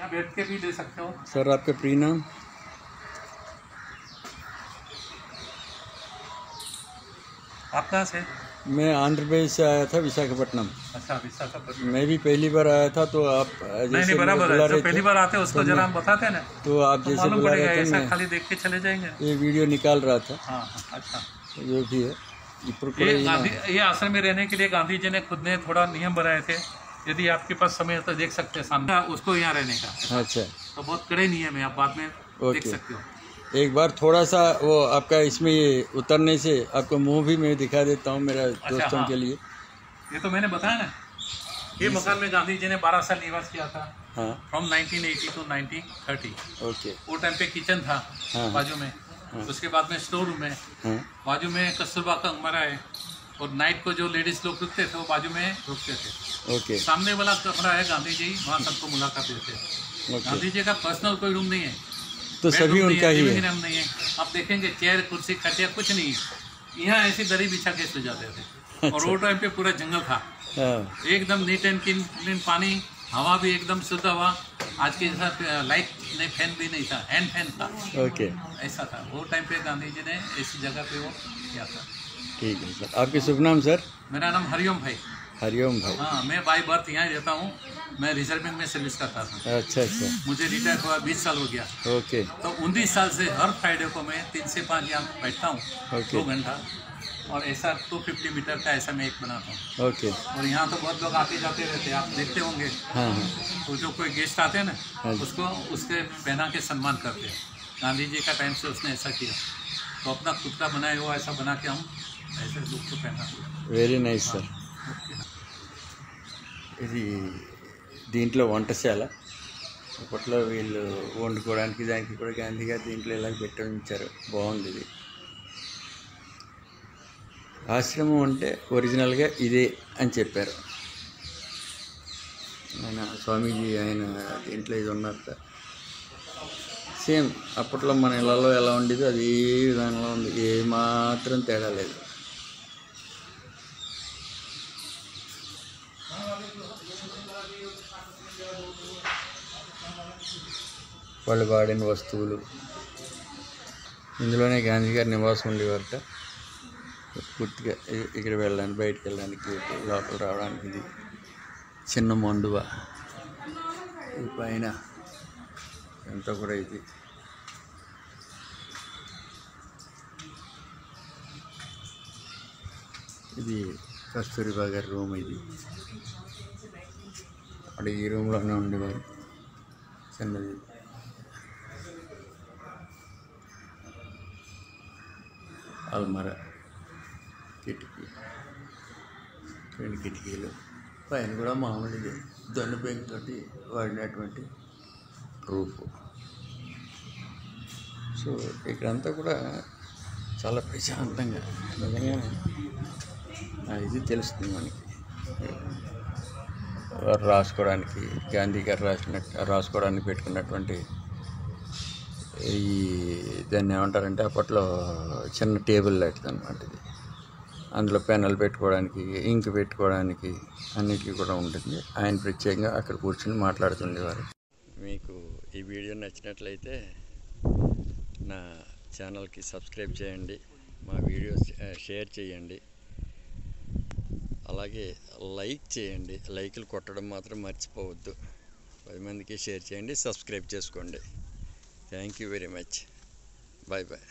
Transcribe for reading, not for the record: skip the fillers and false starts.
यहाँ बैठ के भी ले सकते हो। सर आपका प्री नाम? आप कहाँ से? मैं आंध्र प्रदेश से आया था, विशाखापट्टनम। अच्छा, विशाखापट्टनम। मैं भी पहली बार आया था, तो आप जैसे बराबर बुला है। रहे जो पहली बार आते हैं उसको जरा हम बताते हैं ना, तो आप जैसे मालूम बुला पड़ेगा। रहे थे, ऐसा मैं खाली देख के चले जाएंगे। ये वीडियो निकाल रहा था। हाँ, अच्छा। जो भी है ये आश्रम में रहने के लिए गांधी जी ने खुद ने थोड़ा नियम बनाए थे। यदि आपके पास समय है तो देख सकते हैं सामने उसको यहाँ रहने का। अच्छा, तो बहुत कड़े नियम है, आप बाद में देख सकते हो। एक बार थोड़ा सा वो आपका इसमें ये उतरने से आपको मुंह भी मैं दिखा देता हूँ मेरा दोस्तों हाँ। के लिए। ये तो मैंने बताया ना, ये मकान में गांधी जी ने 12 साल निवास किया था। हाँ, फ्रॉम 1980 टू 1930। ओके। वो टाइम पे किचन था। हाँ, बाजू में। हाँ। उसके बाद में स्टोर रूम है। हाँ। बाजू में कस्तूरबा का कमरा है, और नाइट को जो लेडीज लोग रुकते थे वो बाजू में रुकते थे। ओके। सामने वाला कमरा है गांधी जी, वहाँ सबको मुलाकात देते हैं। गांधी जी का पर्सनल कोई रूम नहीं है, तो सभी उनका ही है। नहीं है। आप देखेंगे चेयर कुर्सी खटिया कुछ नहीं है। यहाँ ऐसी दरी बिछा के सो जाते थे। अच्छा। और वो टाइम पे पूरा जंगल था। हाँ। एकदम नीट एंड क्लीन पानी, हवा भी एकदम शुद्ध हवा। आज के साथ लाइट नहीं, फैन भी नहीं था, हैंड फैन था। ओके, ऐसा था वो टाइम पे। गांधी जी ने ऐसी जगह पे वो किया था। ठीक है सर। आपके शुभ नाम सर? मेरा नाम हरिओम भाई। हरिओम भाई। हाँ, मैं बाई बर्थ यहाँ रहता हूँ। मैं रिजर्व बैंक में सर्विस करता था। अच्छा। मुझे रिटायर हुआ 20 साल हो गया। ओके। तो 19 साल से हर फ्राइडे को मैं 3 से 5 यहाँ बैठता हूँ। 2 घंटा। और ऐसा 250 मीटर का ऐसा मैं एक बनाता हूँ। ओके। और यहाँ तो बहुत लोग आते जाते रहते हैं, आप देखते होंगे। हाँ। तो जो कोई गेस्ट आते हैं ना, उसको उसके पहना के सम्मान करते हैं। गांधी जी का टाइम से उसने ऐसा किया, तो अपना खुद का बनाया हुआ ऐसा बना के हम ऐसे लोग को पहना हुआ। Very nice sir. ఇది దీంట్లో వంటశాల. అప్పట్లో వీళ్ళు వండుకోవడానికి దానికి కూడా గాంధీ గారు దీంట్లో ఇలా పెట్టి ఉంచారు. బాగుంది ఇది. ఆశ్రమం అంటే ఒరిజినల్గా ఇదే అని చెప్పారు ఆయన స్వామీజీ. ఆయన దీంట్లో ఇది ఉన్నట్ట సేమ్ అప్పట్లో మన ఇళ్ళలో ఎలా ఉండేదో అదే విధానంలో ఉంది, ఏమాత్రం తేడా లేదు. వాళ్ళు వాడిన వస్తువులు ఇందులోనే గాంధీ గారి నివాసం ఉండేవారట. పూర్తిగా ఇక్కడ వెళ్ళడానికి, బయటికి వెళ్ళడానికి, లోపల రావడానికి ఇది చిన్న మండువ. ఈ పైన అంతా కూడా ఇది ఇది కస్తూరిబా గారి రూమ్. ఇది అంటే ఈ రూమ్లోనే ఉండేవారు. చిన్నది అల్మరా, కిటికీ, 2 కిటికీలు. పైన కూడా మామూలుది దొన్న పెంకుతోటి వాడినటువంటి రూఫ్. సో ఇక్కడంతా కూడా చాలా ప్రశాంతంగా నిజంగా ఇది తెలుస్తుంది మనకి. రాసుకోవడానికి గాంధీ గారు రాసుకోవడానికి పెట్టుకున్నటువంటి ఈ దాన్ని ఏమంటారంటే అప్పట్లో చిన్న టేబుల్ లాంటిది అనమాట ఇది. అందులో పెన్నులు పెట్టుకోవడానికి, ఇంక్ పెట్టుకోవడానికి అన్నిటికీ కూడా ఉంటుంది. ఆయన ప్రత్యేకంగా అక్కడ కూర్చొని మాట్లాడుతుండేవారు. మీకు ఈ వీడియో నచ్చినట్లయితే నా ఛానల్కి సబ్స్క్రైబ్ చేయండి, మా వీడియోస్ షేర్ చేయండి, అలాగే లైక్ చేయండి. లైకులు కొట్టడం మాత్రం మర్చిపోవద్దు. 10 మందికి షేర్ చేయండి, సబ్స్క్రైబ్ చేసుకోండి. Thank you very much. Bye bye.